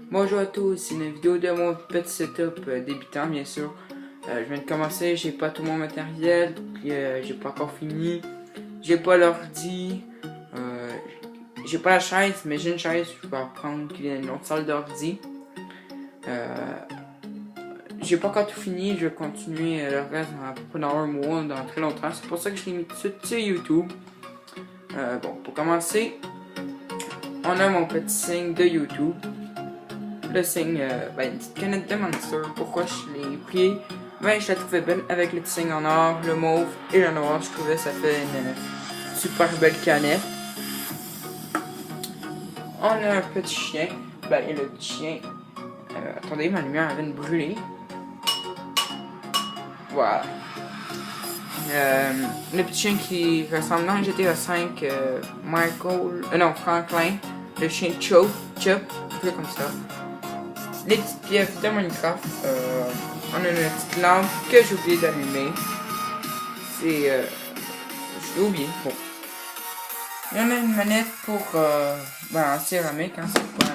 Bonjour à tous, c'est une vidéo de mon petit setup débutant bien sûr. Je viens de commencer, j'ai pas tout mon matériel, puis j'ai pas encore fini. J'ai pas l'ordi, j'ai pas la chaise, mais j'ai une chaise, je vais reprendre qui est une autre salle d'ordi. J'ai pas encore tout fini, je vais continuer le reste à peu près dans un mois, dans très longtemps. C'est pour ça que je l'ai mis tout de suite sur YouTube. Bon, pour commencer, on a mon petit signe de YouTube. Le signe, une petite canette de Monster. Pourquoi je l'ai pris? Je la trouvais belle avec le petit signe en or, le mauve et le noir. Je trouvais que ça fait une super belle canette. On a un petit chien. Le petit chien. Attendez, ma lumière vient de brûler. Voilà. Le petit chien qui ressemble dans GTA V, Franklin. Le chien Chup, un peu comme ça. Les petites pièces de Minecraft. On a une petite lampe que j'ai oublié d'allumer. Je l'ai oublié. Bon. Il y en a une manette pour en céramique, hein, c'est pas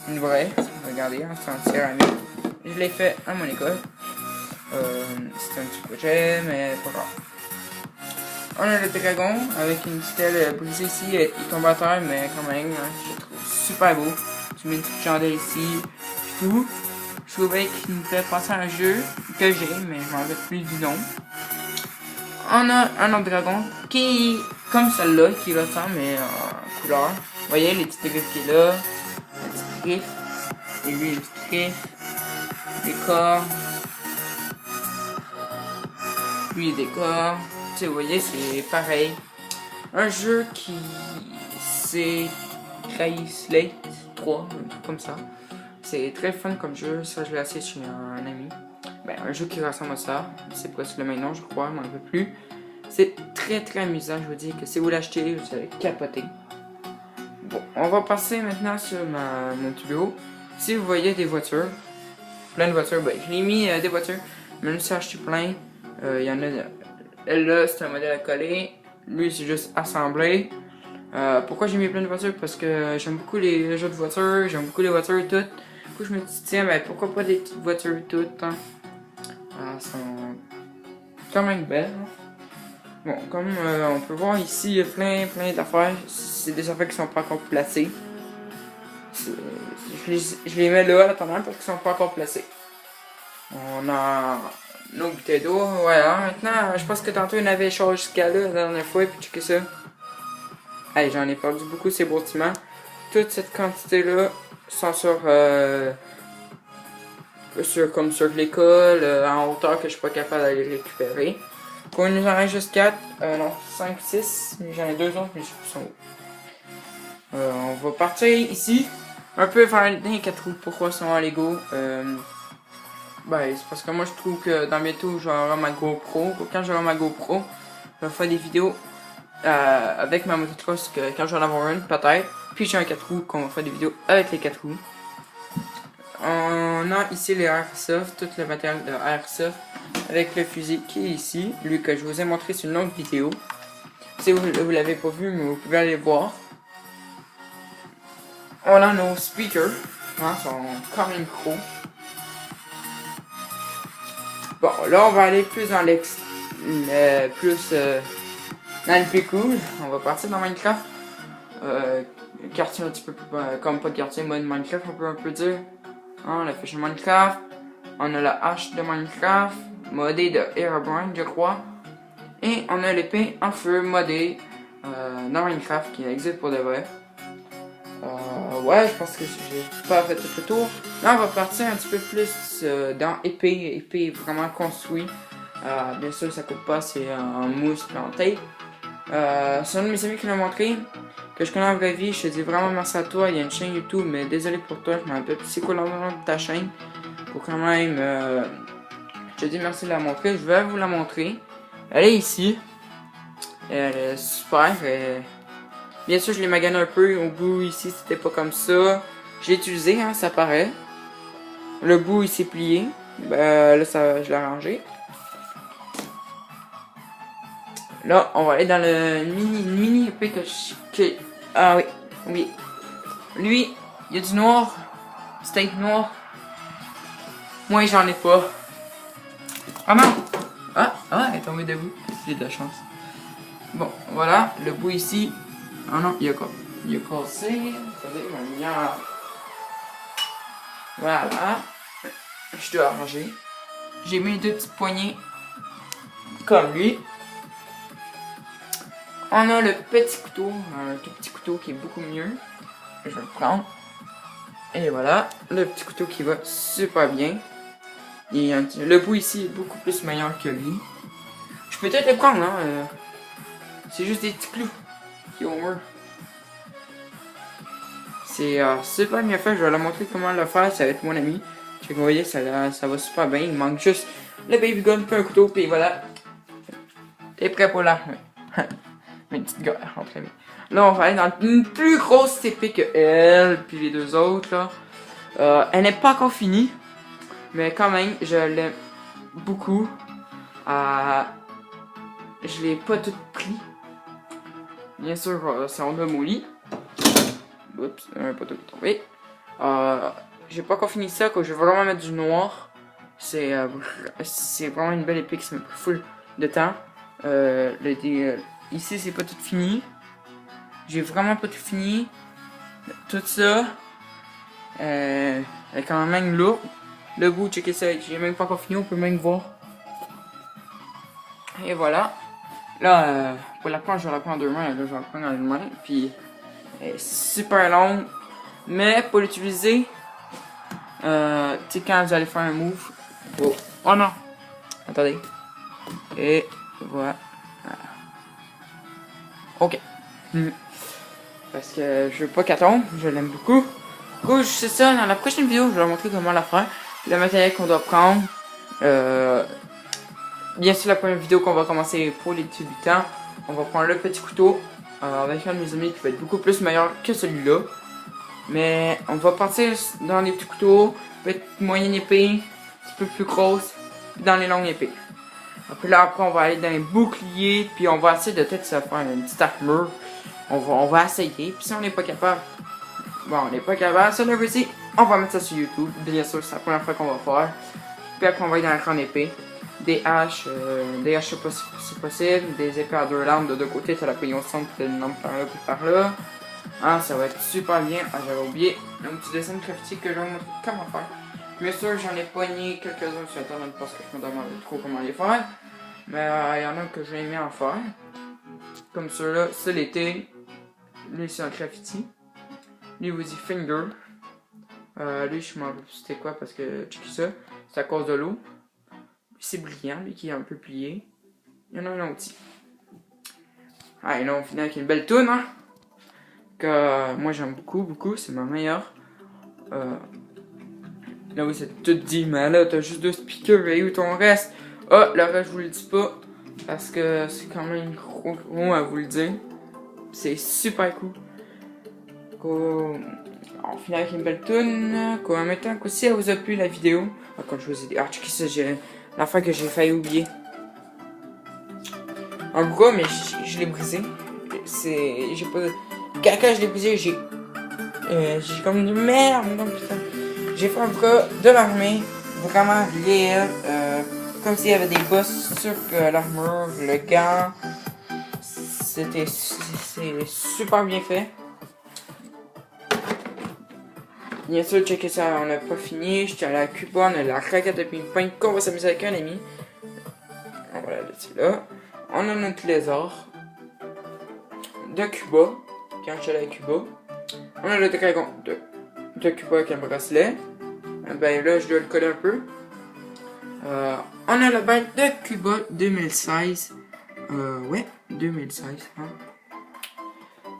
une vraie. Regardez, hein, c'est en céramique. Je l'ai fait à mon école. C'est un petit projet, mais pas grave. On a le dragon avec une stèle brisée ici. Il tombe à terre, mais quand même, hein, je le trouve super beau. Tu mets une petite chandelle ici. Tout. Je trouvais qu'il me fait penser à un jeu que j'ai, mais je m'en rappelle plus du nom. On a un autre dragon qui est comme celle-là, qui ressemble, mais en couleur. Vous voyez les petites griffes qui est là, les petites griffes, et lui les petites griffes, des corps, lui des corps. Tu sais, vous voyez, c'est pareil. Un jeu qui c'est Slate 3, un truc comme ça. C'est très fun comme jeu, ça je l'ai assez chez un ami. Un jeu qui ressemble à ça, c'est presque le même nom je crois, mais un peu plus. C'est très très amusant, je vous dis que si vous l'achetez, vous allez capoter. Bon, on va passer maintenant sur mon tuyau. Si vous voyez des voitures, plein de voitures, je l'ai mis des voitures, même si j'ai acheté plein. Il y en a, là c'est un modèle à coller, lui c'est juste assemblé. Pourquoi j'ai mis plein de voitures? Parce que j'aime beaucoup les jeux de voitures, j'aime beaucoup les voitures toutes. Du coup je me dis tiens, pourquoi pas des petites voitures toutes, hein? Elles sont quand même belles. Hein? Bon, comme on peut voir ici, il y a plein d'affaires. C'est des affaires qui sont pas encore placées. Je les mets là en attendant parce qu'ils sont pas encore placés. On a nos bouteilles d'eau, voilà. Maintenant, je pense que tantôt il y en avait chargé jusqu'à là la dernière fois, et puis checker ça. Allez, j'en ai perdu beaucoup ces bâtiments. Toute cette quantité-là sont comme sur l'école, en hauteur que je suis pas capable d'aller récupérer. Pour il nous en reste juste 4, non, 5, 6, j'en ai 2 autres, mais je sais plus sont où. On va partir ici, un peu faire les 4 roues. Pourquoi sont en Lego? C'est parce que moi je trouve que dans bientôt j'aurai ma GoPro. Quand j'aurai ma GoPro, je vais faire des vidéos avec ma motocross quand je vais en avoir une, peut-être. Puis j'ai un 4 roues qu'on va faire des vidéos avec les 4 roues. On a ici les Airsoft, tout le matériel de Airsoft avec le fusil qui est ici, lui que je vous ai montré sur une autre vidéo. Si vous l'avez pas vu, mais vous pouvez aller voir. On a nos speakers, hein, sont comme une micro. Bon, là on va aller plus dans dans le plus cool. On va partir dans Minecraft. Quartier un petit peu comme pas de quartier, mode Minecraft on peut dire. Hein, la fiche de Minecraft. On a la hache de Minecraft, modée de Herobrine je crois. Et on a l'épée en feu modée dans Minecraft qui existe pour de vrai. Je pense que j'ai pas fait tout le tour. Là on va partir un petit peu plus dans épée vraiment construit. Bien sûr ça coûte pas, c'est en mousse planté. C'est un de mes amis qui l'a montré, que je connais en vraie vie. Je te dis vraiment merci à toi. Il y a une chaîne YouTube, mais désolé pour toi, je m'en rappelle plus c'est quoi le nom de ta chaîne. Pour quand même, je te dis merci de la montrer. Je vais vous la montrer. Elle est ici. Elle est super. Bien sûr, je l'ai magané un peu. Au bout ici, c'était pas comme ça. J'ai utilisé, hein, ça paraît. Le bout il s'est plié. Là, je l'ai arrangé. Là, on va aller dans le mini épée ah oui. Lui, il y a du noir steak noir. Moi, j'en ai pas. Ah non! Ah, elle est tombée debout. J'ai de la chance. Bon, voilà, le bout ici. Ah non, il a cassé. Attendez, ma lumière. Voilà. Je dois arranger. J'ai mis 2 petites poignées. Comme lui. On a le petit couteau. Un tout petit couteau qui est beaucoup mieux. Je vais le prendre. Et voilà, le petit couteau qui va super bien. Et le bout ici est beaucoup plus meilleur que lui. Je peux peut-être le prendre, hein. C'est juste des petits clous qui ont mur. C'est super bien fait. Je vais leur montrer comment le faire. Ça va être mon ami. Vous voyez, ça va super bien. Il manque juste le baby gun, puis un couteau, puis voilà. T'es prêt pour l'armée. Une petite guerre entre amis. Là, on va aller dans une plus grosse épée que elle, puis les deux autres, là. Elle n'est pas encore finie. Mais quand même, je l'aime beaucoup. Je l'ai pas toute pris. Bien sûr, c'est en homme au lit. Oups, un poteau qui est tombé. J'ai pas encore fini ça, que je vais vraiment mettre du noir. C'est vraiment une belle épée qui me prend full de temps. Ici, c'est pas tout fini. J'ai vraiment pas tout fini. Tout ça est quand même lourd. Le bout, checkez ça, j'ai même pas encore fini, on peut même voir. Et voilà. Là, pour la prendre, je vais la prendre en 2 mains. Là, je vais la prendre en 1 main. Puis, elle est super longue. Mais pour l'utiliser, tu sais, quand vous allez faire un move. Oh non! Attendez. Et voilà. Ok. Parce que je veux pas qu'elle tombe. Je l'aime beaucoup. Du coup, c'est ça. Dans la prochaine vidéo, je vais vous montrer comment la faire. Le matériel qu'on doit prendre. Bien sûr, la première vidéo qu'on va commencer pour les débutants, on va prendre le petit couteau avec un de mes amis qui va être beaucoup plus meilleur que celui-là. Mais on va partir dans les petits couteaux, peut-être moyenne épée, un petit peu plus grosse, puis dans les longues épées. Après on va aller dans les boucliers, puis on va essayer de peut-être se faire une petite armure. On va essayer, puis si on n'est pas capable, bon, on n'est pas capable, ça le aussi, on va mettre ça sur YouTube. Bien sûr, c'est la première fois qu'on va faire. Puis après, on va aller dans la grande épée. Des haches, si possible, des épées à 2 lames de 2 côtés, t'as la pognon centre, t'as une lampe par là puis par là. Ah, ça va être super bien. Ah, j'avais oublié un petit dessin de graffiti que je vais vous montrer comment faire. Bien sûr, j'en ai pogné quelques-uns sur internet parce que je me demande trop comment les faire. Mais il y en a que j'ai aimé en faire. Comme ceux-là, c'est l'été. Lui, c'est un graffiti. Lui, vous dit Finger. Lui, je m'en rappelle plus c'était quoi parce que check ça. C'est à cause de l'eau. C'est brillant, lui qui est un peu plié. Il y en a un autre aussi. Ah, et là, on finit avec une belle toune, hein. Que moi, j'aime beaucoup. C'est ma meilleure. Là, oui, c'est tout dit, mais là, t'as juste 2 speakers. Et où ton reste? Ah, le reste, je vous le dis pas. Parce que c'est quand même gros à vous le dire. C'est super cool. On finit avec une belle toune. En même temps, si elle vous a plu la vidéo. Ah, quand je vous ai dit. Ah, checkez ça, j'ai l'affaire que j'ai failli oublier. En gros, mais je l'ai brisé. J'ai pas. Quand je l'ai brisé, j'ai comme dit merde, non putain. J'ai fait un bras de l'armée, vraiment réel. Comme s'il y avait des bosses sur l'armure, le gant. C'est super bien fait. Bien sûr, checker ça, on n'a pas fini. J'étais à la Cuba, on a la raquette de ping-pong qu'on va s'amuser avec un ami. Voilà, là. On a notre lézard de Cuba, quand je suis allé à Cuba. On a le dragon de Cuba avec un bracelet. Ben là, je dois le coller un peu. On a la balle de Cuba 2016. Ouais, 2016. Hein.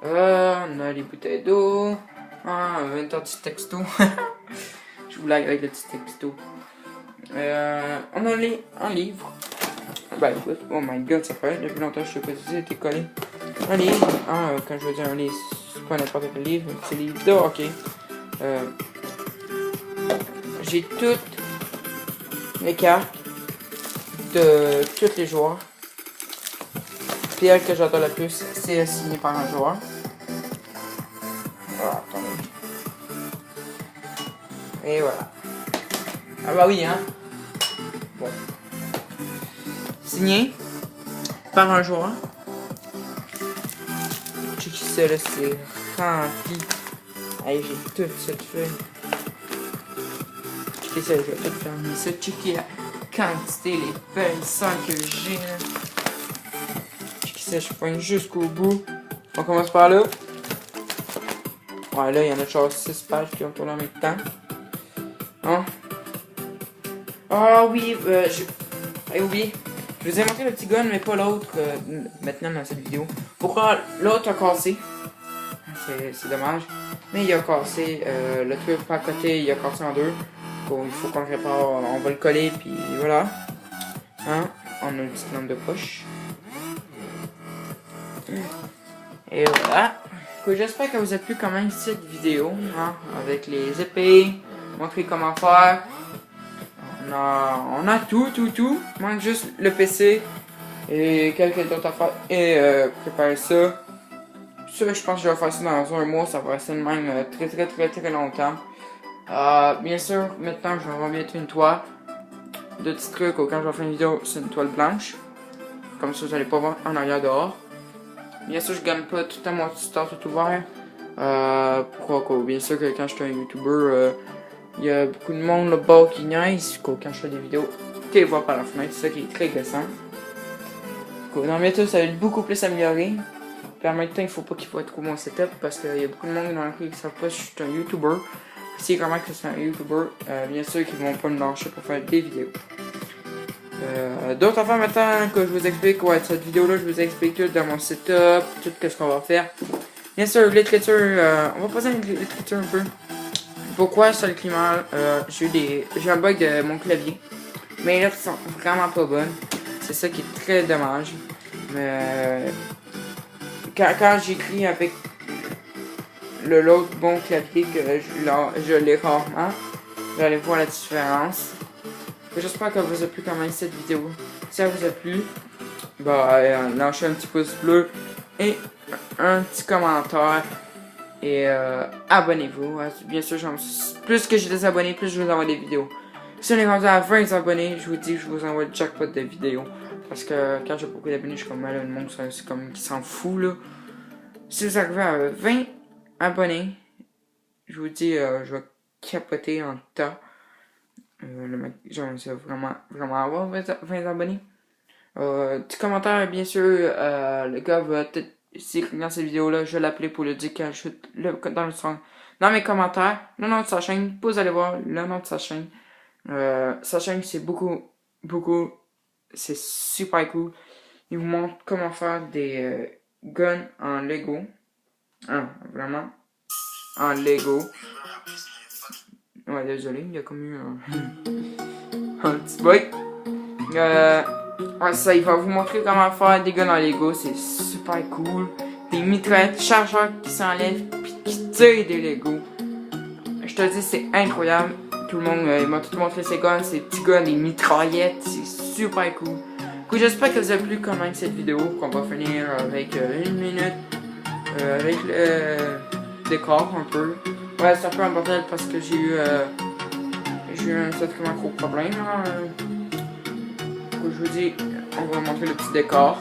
On a les bouteilles d'eau. Ah, un petit texto. Je vous blague avec le petit texto. On a un livre. Ben écoute, oh my god, ça fait depuis longtemps que je sais pas si c'était collé. Un livre. Ah, quand je veux dire un livre, c'est pas n'importe quel livre, c'est livre d'eau, ok. J'ai toutes les cartes de tous les joueurs. Puis elle que j'adore le plus, c'est signé par un joueur. Ah, attendez. Et voilà. Ah bah oui, hein. Bon. Signé par un joueur. Check ça, là, c'est rempli. Hey, j'ai tout cette feuille. Checkez ça, je vais tout fermer ça. Checkez la quantité, les belles sangs que j'ai, là. Checkez ça, je pointe jusqu'au bout. On commence par là. Ouais, là, il y en a genre 6 pages qui ont tourné en même temps. Hein? Ah oui, j'ai oublié. Je vous ai montré le petit gun, mais pas l'autre maintenant dans cette vidéo. Pourquoi l'autre a cassé? C'est dommage. Mais il a cassé. Le truc pas à côté, il a cassé en deux. Bon, il faut qu'on le répare. On va le coller, puis voilà. Hein? On a une petite lampe de poche. Et voilà. J'espère que vous avez plu quand même cette vidéo. Hein? Avec les épées. Montrer comment faire. On a tout. Manque juste le PC et quelques autres affaires et préparer ça. Ça, je pense que je vais faire ça dans un mois. Ça va rester de même très longtemps. Bien sûr, maintenant je vais remettre une toile. Deux petits trucs quand je vais faire une vidéo, c'est une toile blanche. Comme ça, vous n'allez pas voir en arrière dehors. Bien sûr, je gagne pas tout à mon store tout ouvert. Pourquoi? Bien sûr que quand je suis un YouTuber, il y a beaucoup de monde là-bas qui niaise quand je fais des vidéos. Tu les vois par la fenêtre, c'est ça qui est très glissant. Dans bientôt, ça va être beaucoup plus amélioré. Puis en même temps, il faut pas qu'il faut être trop mon setup parce qu'il y a beaucoup de monde dans le qui ne savent pas que je suis un YouTuber. Si comment que je suis un YouTuber, bien sûr qu'ils vont pas me lâcher pour faire des vidéos. D'autres affaires maintenant que je vous explique, ouais, cette vidéo-là, je vous explique tout dans mon setup, tout ce qu'on va faire. Bien sûr, l'écriture, on va passer à l'écriture un peu. Pourquoi sur le climat, j'ai un bug de mon clavier. Mes lettres sont vraiment pas bonnes. C'est ça qui est très dommage. Mais quand j'écris avec l'autre bon clavier que je l'ai rarement, vous allez voir la différence. J'espère que vous a plu quand même cette vidéo. Si ça vous a plu, bah lâchez un petit pouce bleu et un petit commentaire. Et abonnez-vous. Bien sûr, plus que j'ai des abonnés, plus je vous envoie des vidéos. Si on est rendu à 20 abonnés, je vous dis que je vous envoie le jackpot de vidéos. Parce que quand j'ai beaucoup d'abonnés, je suis comme là, le monde c'est comme qui s'en fout là. Si vous arrivez à 20 abonnés, je vous dis je vais capoter en tas. J'aimerais vraiment avoir 20 abonnés. Petit commentaire, bien sûr, le gars va peut-être, si dans cette vidéo-là, je vais l'appeler pour le dire qu'il ajoute dans mes commentaires, le nom de sa chaîne, vous allez voir le nom de sa chaîne. Sa chaîne, c'est c'est super cool. Il vous montre comment faire des guns en Lego. Vraiment, en Lego. Ouais, désolé, il y a comme eu un petit bug. Ça, il va vous montrer comment faire des guns en Lego, c'est super cool. Des mitraillettes chargeurs qui s'enlèvent puis qui tirent des Lego. Je te dis, c'est incroyable. Tout le monde, il m'a tout montré ses guns, ses petits guns, des mitraillettes, c'est super cool. J'espère que vous avez plu quand même cette vidéo, qu'on va finir avec 1 minute, avec le décor un peu. Ouais, c'est un peu un bordel parce que j'ai eu un sacrément gros problème. Je vous dis, on va montrer le petit décor.